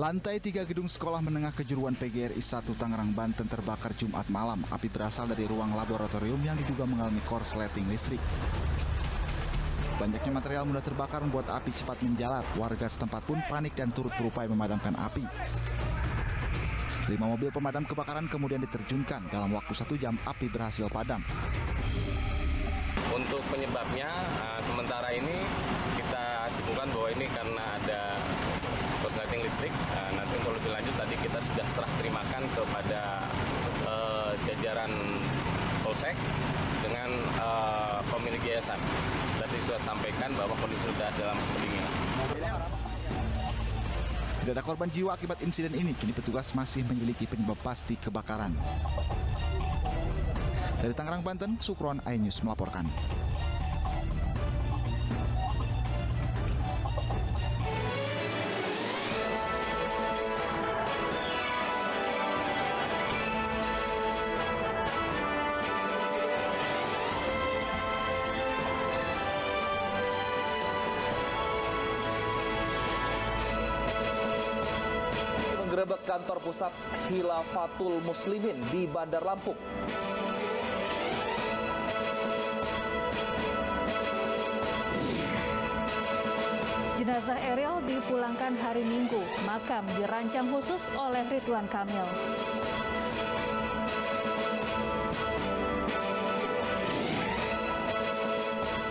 Lantai 3 gedung sekolah menengah kejuruan PGRI 1 Tangerang, Banten terbakar Jumat malam. Api berasal dari ruang laboratorium yang diduga mengalami korsleting listrik. Banyaknya material mudah terbakar membuat api cepat menjalar. Warga setempat pun panik dan turut berupaya memadamkan api. 5 mobil pemadam kebakaran kemudian diterjunkan. Dalam waktu 1 jam, api berhasil padam. Untuk penyebabnya, sementara ini kita simpulkan bahwa ini karena ada korsleting listrik. Nanti untuk lebih lanjut tadi kita sudah serah terimakan kepada jajaran Polsek dengan pemilik yayasan. Tadi sudah sampaikan bahwa kondisi sudah dalam pendinginan. Tidak ada korban jiwa akibat insiden ini. Kini petugas masih menyelidiki penyebab pasti kebakaran. Dari Tangerang, Banten, Sukron, iNews melaporkan. Menggerebek kantor pusat Khilafatul Muslimin di Bandar Lampung. Jenazah Eril dipulangkan hari Minggu. Makam dirancang khusus oleh Ridwan Kamil.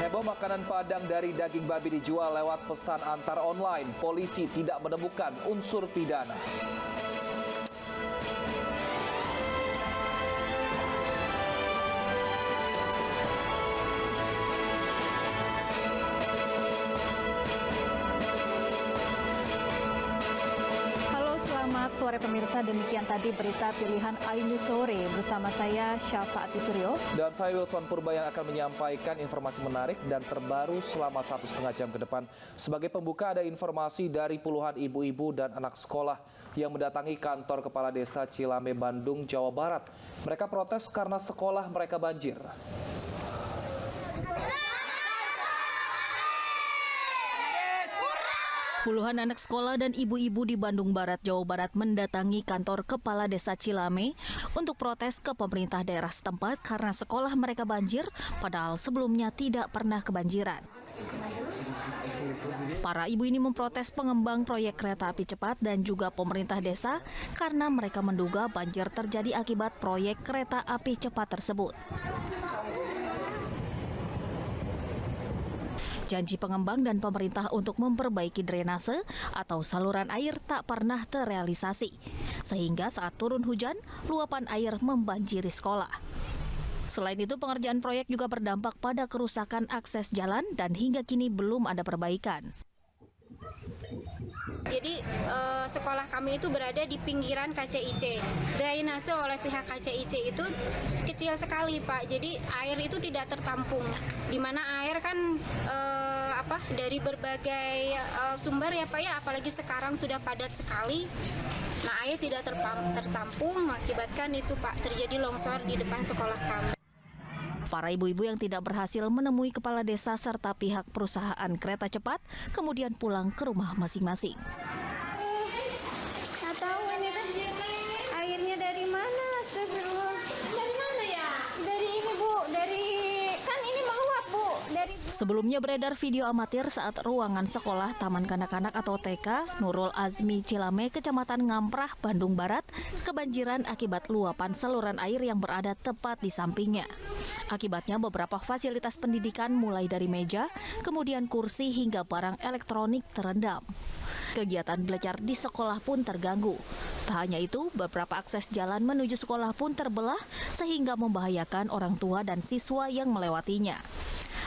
Heboh makanan Padang dari daging babi dijual lewat pesan antar online. Polisi tidak menemukan unsur pidana. Selamat sore pemirsa, demikian tadi berita pilihan iNews Sore bersama saya Syafaati Suryo. Dan saya Wilson Purba yang akan menyampaikan informasi menarik dan terbaru selama 1,5 jam ke depan. Sebagai pembuka ada informasi dari puluhan ibu-ibu dan anak sekolah yang mendatangi kantor Kepala Desa Cilame, Bandung, Jawa Barat. Mereka protes karena sekolah mereka banjir. Puluhan anak sekolah dan ibu-ibu di Bandung Barat, Jawa Barat mendatangi kantor Kepala Desa Cilame untuk protes ke pemerintah daerah setempat karena sekolah mereka banjir, padahal sebelumnya tidak pernah kebanjiran. Para ibu ini memprotes pengembang proyek kereta api cepat dan juga pemerintah desa karena mereka menduga banjir terjadi akibat proyek kereta api cepat tersebut. Janji pengembang dan pemerintah untuk memperbaiki drainase atau saluran air tak pernah terrealisasi. Sehingga saat turun hujan, luapan air membanjiri sekolah. Selain itu, pengerjaan proyek juga berdampak pada kerusakan akses jalan dan hingga kini belum ada perbaikan. Jadi sekolah kami itu berada di pinggiran KCIC. Drainase oleh pihak KCIC itu kecil sekali, Pak. Jadi air itu tidak tertampung. Di mana air kan dari berbagai sumber ya, Pak ya, apalagi sekarang sudah padat sekali. Nah, air tidak tertampung mengakibatkan itu, Pak, terjadi longsor di depan sekolah kami. Para ibu-ibu yang tidak berhasil menemui kepala desa serta pihak perusahaan kereta cepat kemudian pulang ke rumah masing-masing. Nggak tahu ini teh airnya dari mana? Astagfirullah. Dari mana ya? Dari ini, Bu. Kan ini meluap, Bu. Sebelumnya beredar video amatir saat ruangan sekolah Taman Kanak-Kanak atau TK Nurul Azmi Cilame, Kecamatan Ngamprah, Bandung Barat, kebanjiran akibat luapan saluran air yang berada tepat di sampingnya. Akibatnya beberapa fasilitas pendidikan mulai dari meja, kemudian kursi hingga barang elektronik terendam. Kegiatan belajar di sekolah pun terganggu. Tak hanya itu, beberapa akses jalan menuju sekolah pun terbelah sehingga membahayakan orang tua dan siswa yang melewatinya.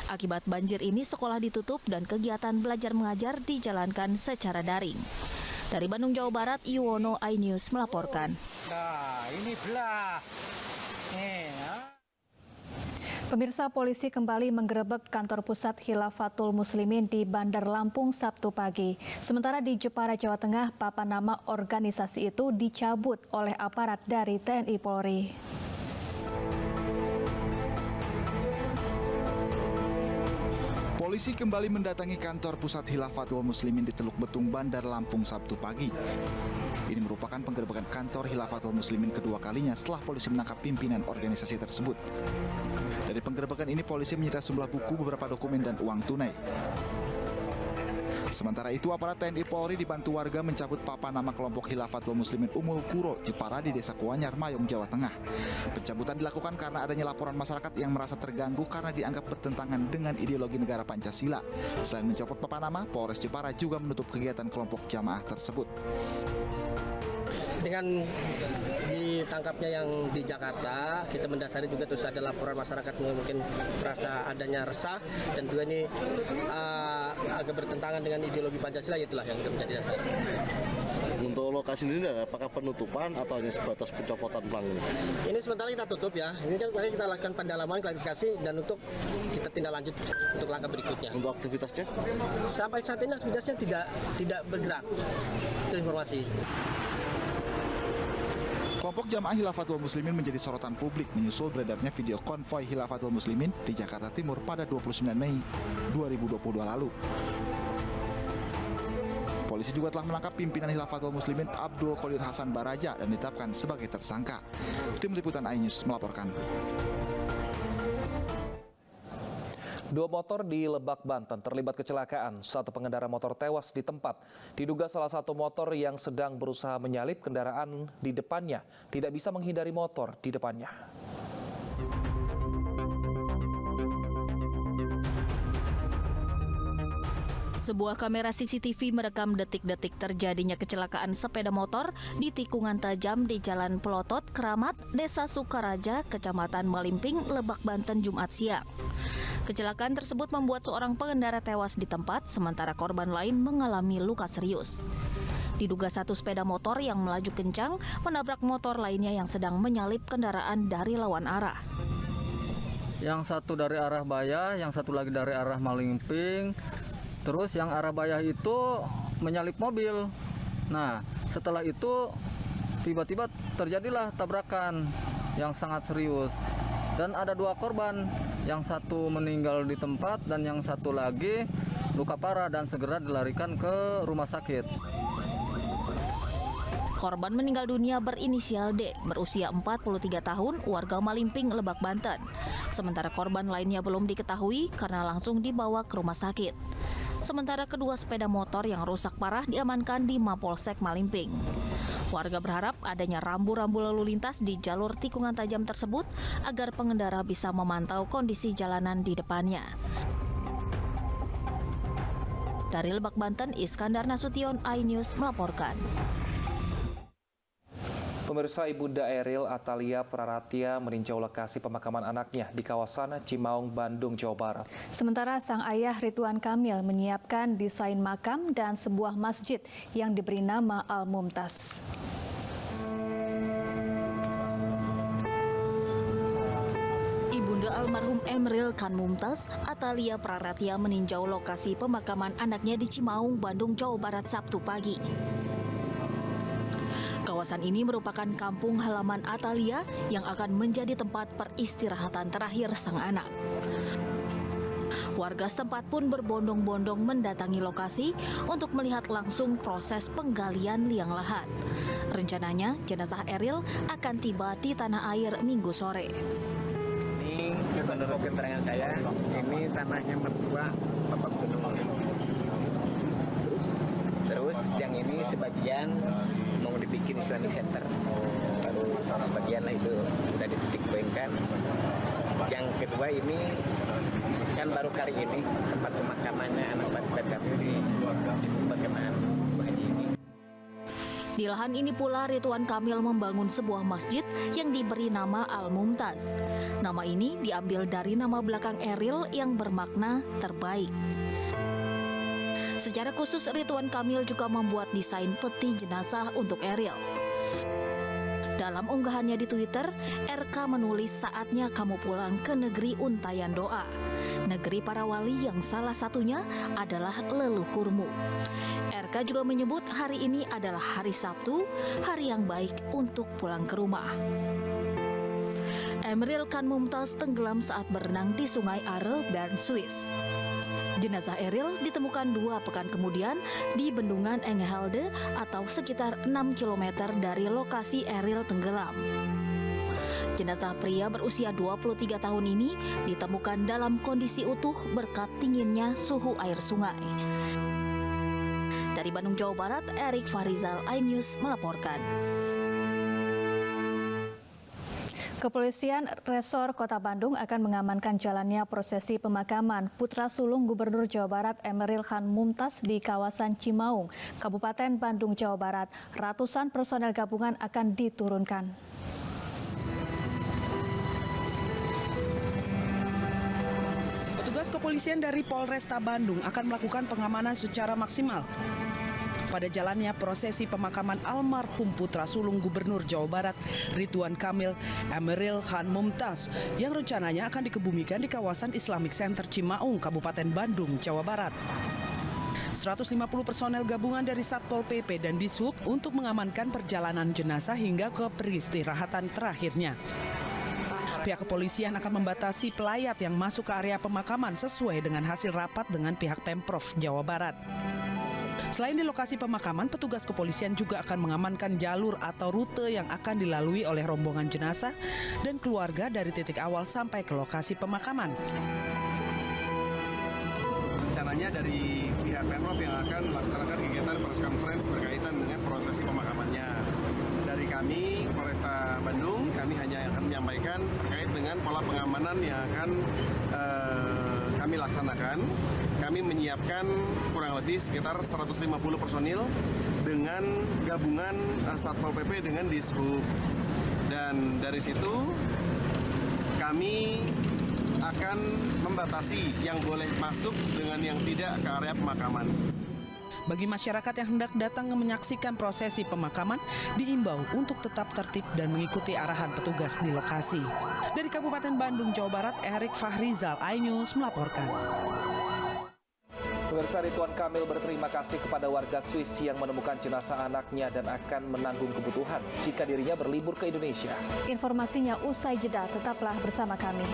Akibat banjir ini, sekolah ditutup dan kegiatan belajar mengajar dijalankan secara daring. Dari Bandung, Jawa Barat, Yuwono, iNews melaporkan. Nah, ini belah. Pemirsa, polisi kembali menggerebek kantor pusat Khilafatul Muslimin di Bandar Lampung Sabtu pagi. Sementara di Jepara, Jawa Tengah, papan nama organisasi itu dicabut oleh aparat dari TNI Polri. Polisi kembali mendatangi kantor pusat Hilafatul Muslimin di Teluk Betung, Bandar Lampung Sabtu pagi. Ini merupakan penggerebekan kantor Hilafatul Muslimin kedua kalinya setelah polisi menangkap pimpinan organisasi tersebut. Dari penggerebekan ini polisi menyita sejumlah buku, beberapa dokumen dan uang tunai. Sementara itu, aparat TNI Polri dibantu warga mencabut papan nama kelompok Hilafatul Muslimin Umul Kuro Jepara di Desa Kuanyar, Mayong, Jawa Tengah. Pencabutan dilakukan karena adanya laporan masyarakat yang merasa terganggu karena dianggap bertentangan dengan ideologi negara Pancasila. Selain mencopot papan nama, Polres Jepara juga menutup kegiatan kelompok jamaah tersebut. Dengan ditangkapnya yang di Jakarta, kita mendasari juga terus ada laporan masyarakat mungkin merasa adanya resah dan juga ini agak bertentangan dengan ideologi Pancasila, itulah yang menjadi dasar. Untuk lokasi ini apakah penutupan atau hanya sebatas pencopotan pelang ini? Ini sementara kita tutup ya. Ini kan kita lakukan pendalaman, klarifikasi dan untuk kita tindak lanjut untuk langkah berikutnya. Untuk aktivitasnya? Sampai saat ini aktivitasnya tidak bergerak. Itu informasi. Kelompok jamaah Hilafatul Muslimin menjadi sorotan publik menyusul beredarnya video konvoi Hilafatul Muslimin di Jakarta Timur pada 29 Mei 2022 lalu. Polisi juga telah menangkap pimpinan Hilafatul Muslimin Abdul Qadir Hasan Baraja dan ditetapkan sebagai tersangka. Tim Liputan iNews melaporkan. 2 motor di Lebak, Banten terlibat kecelakaan. 1 pengendara motor tewas di tempat. Diduga salah satu motor yang sedang berusaha menyalip kendaraan di depannya tidak bisa menghindari motor di depannya. Sebuah kamera CCTV merekam detik-detik terjadinya kecelakaan sepeda motor di tikungan tajam di Jalan Pelotot, Keramat, Desa Sukaraja, Kecamatan Malimping, Lebak, Banten, Jumat siang. Kecelakaan tersebut membuat seorang pengendara tewas di tempat, sementara korban lain mengalami luka serius. Diduga 1 sepeda motor yang melaju kencang menabrak motor lainnya yang sedang menyalip kendaraan dari lawan arah. Yang satu dari arah Bayah, yang satu lagi dari arah Malimping. Terus yang arah Bayah itu menyalip mobil. Nah, setelah itu tiba-tiba terjadilah tabrakan yang sangat serius. Dan ada 2 korban, yang satu meninggal di tempat dan yang satu lagi luka parah dan segera dilarikan ke rumah sakit. Korban meninggal dunia berinisial D, berusia 43 tahun, warga Malimping, Lebak, Banten. Sementara korban lainnya belum diketahui karena langsung dibawa ke rumah sakit. Sementara kedua sepeda motor yang rusak parah diamankan di Mapolsek Malimping. Warga berharap adanya rambu-rambu lalu lintas di jalur tikungan tajam tersebut agar pengendara bisa memantau kondisi jalanan di depannya. Dari Lebak, Banten, Iskandar Nasution, iNews melaporkan. Pemirsa, Ibunda Eril Atalia Praratia meninjau lokasi pemakaman anaknya di kawasan Cimaung, Bandung, Jawa Barat. Sementara sang ayah Ridwan Kamil menyiapkan desain makam dan sebuah masjid yang diberi nama Al-Mumtaz. Ibunda almarhum Emril Khan Mumtaz, Atalia Praratia meninjau lokasi pemakaman anaknya di Cimaung, Bandung, Jawa Barat Sabtu pagi. Kawasan ini merupakan kampung halaman Atalia yang akan menjadi tempat peristirahatan terakhir sang anak. Warga setempat pun berbondong-bondong mendatangi lokasi untuk melihat langsung proses penggalian liang lahat. Rencananya, jenazah Eril akan tiba di tanah air Minggu sore. Ini menurut keterangan saya, ini tanahnya mertua Bapak Gubernur. Terus yang ini sebagian mau dibikin Islamic Center, baru sebagian lah itu udah dititik poinkan. Yang kedua ini kan baru kali ini tempat pemakamannya anak bapak kami di pemakaman Bu Haji ini. Di lahan ini pula Ridwan Kamil membangun sebuah masjid yang diberi nama Al-Mumtaz. Nama ini diambil dari nama belakang Eril yang bermakna terbaik. Secara khusus Ridwan Kamil juga membuat desain peti jenazah untuk Eril. Dalam unggahannya di Twitter, RK menulis saatnya kamu pulang ke negeri untayan doa. Negeri para wali yang salah satunya adalah leluhurmu. RK juga menyebut hari ini adalah hari Sabtu, hari yang baik untuk pulang ke rumah. Emril Khan Mumtaz tenggelam saat berenang di Sungai Are, Bern, Swiss. Jenazah Eril ditemukan 2 pekan kemudian di Bendungan Engehelde atau sekitar 6 km dari lokasi Eril tenggelam. Jenazah pria berusia 23 tahun ini ditemukan dalam kondisi utuh berkat dinginnya suhu air sungai. Dari Bandung, Jawa Barat, Erik Fahrizal, iNews melaporkan. Kepolisian Resor Kota Bandung akan mengamankan jalannya prosesi pemakaman putra sulung Gubernur Jawa Barat Emeril Khan Mumtaz di kawasan Cimaung, Kabupaten Bandung, Jawa Barat. Ratusan personel gabungan akan diturunkan. Petugas kepolisian dari Polresta Bandung akan melakukan pengamanan secara maksimal pada jalannya prosesi pemakaman almarhum putra sulung Gubernur Jawa Barat Ridwan Kamil Emeril Khan Mumtaz yang rencananya akan dikebumikan di kawasan Islamic Center Cimaung, Kabupaten Bandung, Jawa Barat. 150 personel gabungan dari Satpol PP dan Dishub untuk mengamankan perjalanan jenazah hingga ke peristirahatan terakhirnya. Pihak kepolisian akan membatasi pelayat yang masuk ke area pemakaman sesuai dengan hasil rapat dengan pihak Pemprov Jawa Barat. Selain di lokasi pemakaman, petugas kepolisian juga akan mengamankan jalur atau rute yang akan dilalui oleh rombongan jenazah dan keluarga dari titik awal sampai ke lokasi pemakaman. Rencananya dari pihak Pemprov yang akan melaksanakan kegiatan press conference berkaitan dengan prosesi pemakamannya. Dari kami, Polresta Bandung, kami hanya akan menyampaikan terkait dengan pola pengamanan yang akan kami laksanakan. Kami menyiapkan kurang lebih sekitar 150 personil dengan gabungan Satpol PP dengan Dishub. Dan dari situ kami akan membatasi yang boleh masuk dengan yang tidak ke area pemakaman. Bagi masyarakat yang hendak datang menyaksikan prosesi pemakaman, diimbau untuk tetap tertib dan mengikuti arahan petugas di lokasi. Dari Kabupaten Bandung, Jawa Barat, Erik Fahrizal, iNews melaporkan. Pemirsa, Ridwan Kamil berterima kasih kepada warga Swiss yang menemukan jenazah anaknya dan akan menanggung kebutuhan jika dirinya berlibur ke Indonesia. Informasinya usai jeda, tetaplah bersama kami.